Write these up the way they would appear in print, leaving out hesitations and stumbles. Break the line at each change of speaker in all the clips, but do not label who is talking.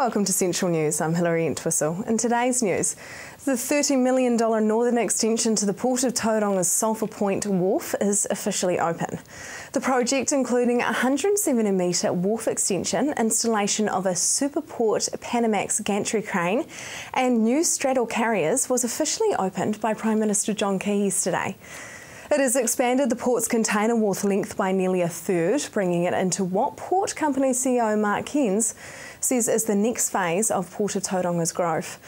Welcome to Central News. I'm Hilary Entwistle. In today's news, the $30 million northern extension to the Port of Tauranga's Sulphur Point Wharf is officially open. The project, including a 170-metre wharf extension, installation of a Superport Panamax gantry crane and new straddle carriers, was officially opened by Prime Minister John Key yesterday. It has expanded the port's container wharf length by nearly a third, bringing it into what Port Company CEO Mark Hens says is the next phase of Port of Tauranga's growth.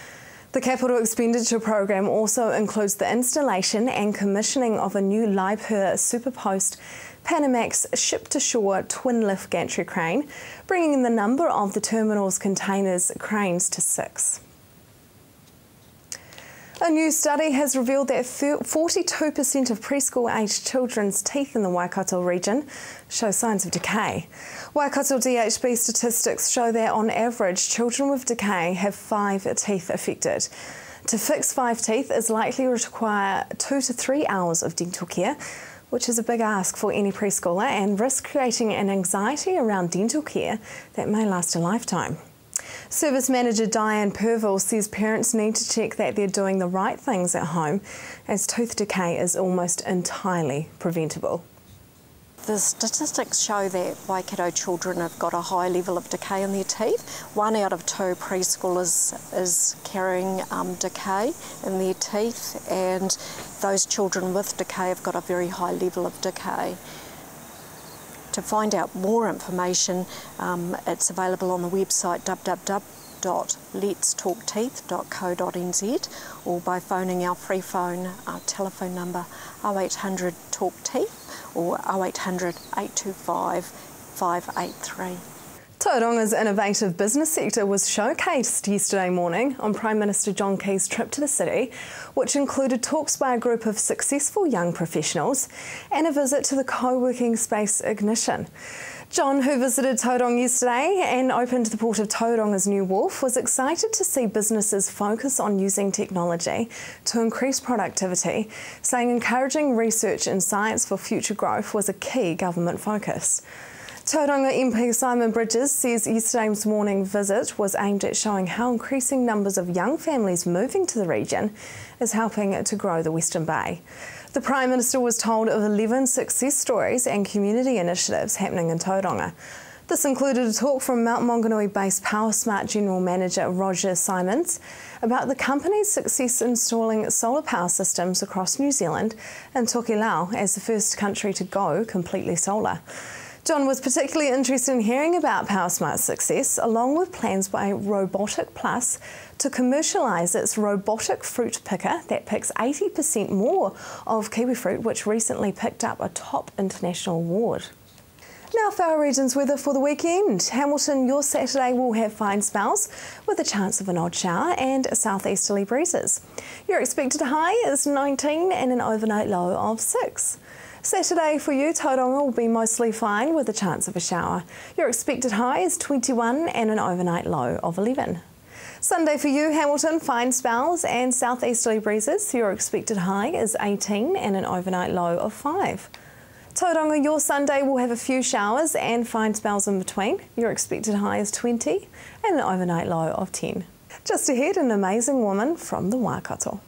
The capital expenditure program also includes the installation and commissioning of a new Laipur Superpost Panamax ship-to-shore twin-lift gantry crane, bringing the number of the terminal's containers cranes to 6. A new study has revealed that 42% of preschool-aged children's teeth in the Waikato region show signs of decay. Waikato DHB statistics show that on average, children with decay have 5 teeth affected. To fix 5 teeth is likely to require 2 to 3 hours of dental care, which is a big ask for any preschooler and risks creating an anxiety around dental care that may last a lifetime. Service Manager Diane Purville says parents need to check that they're doing the right things at home, as tooth decay is almost entirely preventable.
The statistics show that Waikato children have got a high level of decay in their teeth. 1 out of 2 preschoolers is carrying decay in their teeth, and those children with decay have got a very high level of decay. To find out more information, it's available on the website www.letstalkteeth.co.nz or by phoning our free phone telephone number 0800 Talk Teeth or 0800 825 583.
Tauranga's innovative business sector was showcased yesterday morning on Prime Minister John Key's trip to the city, which included talks by a group of successful young professionals and a visit to the co-working space Ignition. John, who visited Tauranga yesterday and opened the Port of Tauranga's new wharf, was excited to see businesses focus on using technology to increase productivity, saying encouraging research and science for future growth was a key government focus. Tauranga MP Simon Bridges says yesterday's morning visit was aimed at showing how increasing numbers of young families moving to the region is helping to grow the Western Bay. The Prime Minister was told of 11 success stories and community initiatives happening in Tauranga. This included a talk from Mount Maunganui-based PowerSmart General Manager Roger Simons about the company's success installing solar power systems across New Zealand and Tokelau as the first country to go completely solar. John was particularly interested in hearing about PowerSmart's success, along with plans by Robotic Plus to commercialise its robotic fruit picker that picks 80% more of kiwi fruit, which recently picked up a top international award. Now for our region's weather for the weekend. Hamilton, your Saturday will have fine spells with a chance of an odd shower and southeasterly breezes. Your expected high is 19 and an overnight low of 6. Saturday for you, Tauranga will be mostly fine with a chance of a shower. Your expected high is 21 and an overnight low of 11. Sunday for you, Hamilton, fine spells and southeasterly breezes. Your expected high is 18 and an overnight low of 5. Tauranga, your Sunday will have a few showers and fine spells in between. Your expected high is 20 and an overnight low of 10. Just ahead, an amazing woman from the Waikato.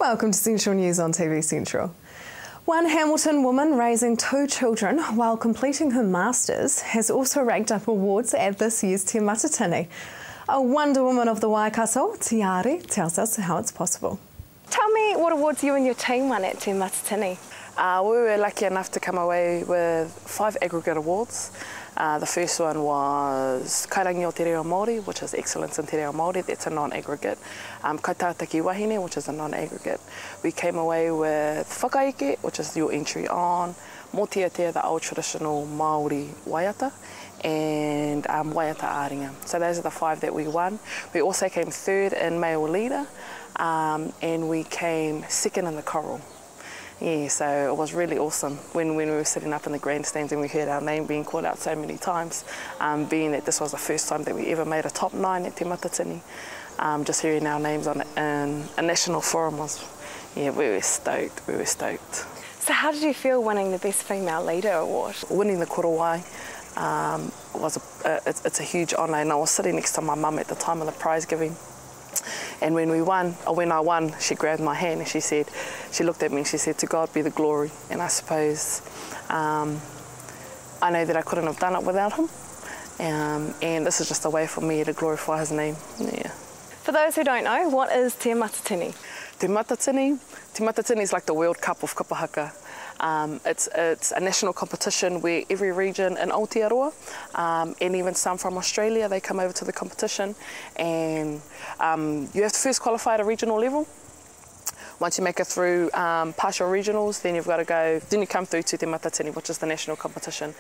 Welcome to Central News on TV Central. One Hamilton woman raising 2 children while completing her Masters has also racked up awards at this year's Te Matatini. A Wonder Woman of the Waikato, Tiare, tells us how it's possible. Tell me what awards you and your team won at Te Matatini.
We were lucky enough to come away with 5 aggregate awards. The first one was Kairangi o Te Reo Māori, which is Excellence in Te Reo Māori, that's a non-aggregate. Kaitātaki Wahine, which is a non-aggregate. We came away with Whakaeke, which is your entry on, Motiatea, the old traditional Māori waiata, and waiata āringa. So those are the 5 that we won. We also came 3rd in male leader, and we came 2nd in the choral. Yeah, so it was really awesome when we were sitting up in the grandstands and we heard our name being called out so many times, being that this was the first time that we ever made a top 9 at Te Matatini. Just hearing our names on a national forum was, yeah, we were stoked.
So how did you feel winning the Best Female Leader award?
Winning the Korowai it's a huge honour, and I was sitting next to my mum at the time of the prize giving. And when I won, she grabbed my hand and she looked at me and she said, "To God be the glory." And I suppose I know that I couldn't have done it without him. And this is just a way for me to glorify his name. Yeah.
For those who don't know, what is Te Matatini?
Te Matatini is like the World Cup of Kapahaka. It's a national competition where every region in Aotearoa and even some from Australia, they come over to the competition, and you have to first qualify at a regional level. Once you make it through partial regionals, then you come through to Te Matatini, which is the national competition.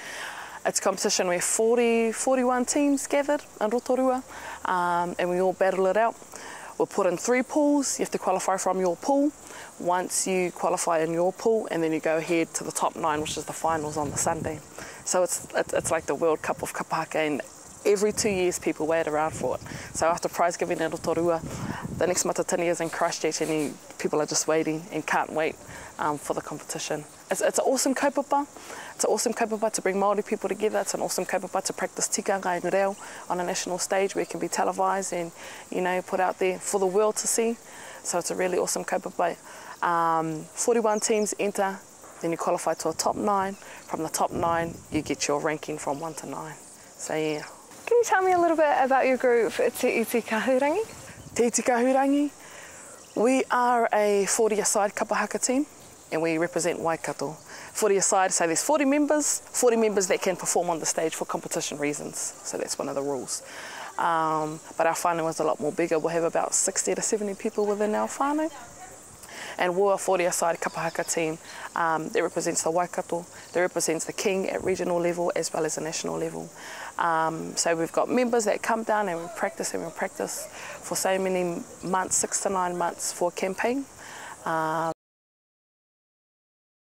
It's a competition where 41 teams gathered in Rotorua, and we all battle it out. We're put in 3 pools. You have to qualify from your pool. Once you qualify in your pool, and then you go ahead to the top 9, which is the finals on the Sunday. So it's like the World Cup of Kapahaka, and every 2 years people wait around for it. So after prize giving in Rotorua, the next Matatini is in Christchurch, and people are just waiting and can't wait for the competition. It's an awesome kaupapa. It's an awesome kaupapa to bring Māori people together. It's an awesome kaupapa to practice tikanga and reo on a national stage where it can be televised and, put out there for the world to see. So it's a really awesome kaupapa. 41 teams enter, then you qualify to a top 9. From the top 9, you get your ranking from 1 to 9. So yeah.
Can you tell me a little bit about your group, Te Iti Kahurangi?
Te Iti Kahurangi, we are a 40-a-side kapahaka team, and we represent Waikato. 40-a-side, so there's 40 members that can perform on the stage for competition reasons. So that's one of the rules. But our whānau is a lot more bigger. We'll have about 60 to 70 people within our whānau. And we're a 40-a-side kapahaka team that represents the Waikato, that represents the king at regional level as well as the national level. So we've got members that come down and we practice for so many months, 6 to 9 months for a campaign.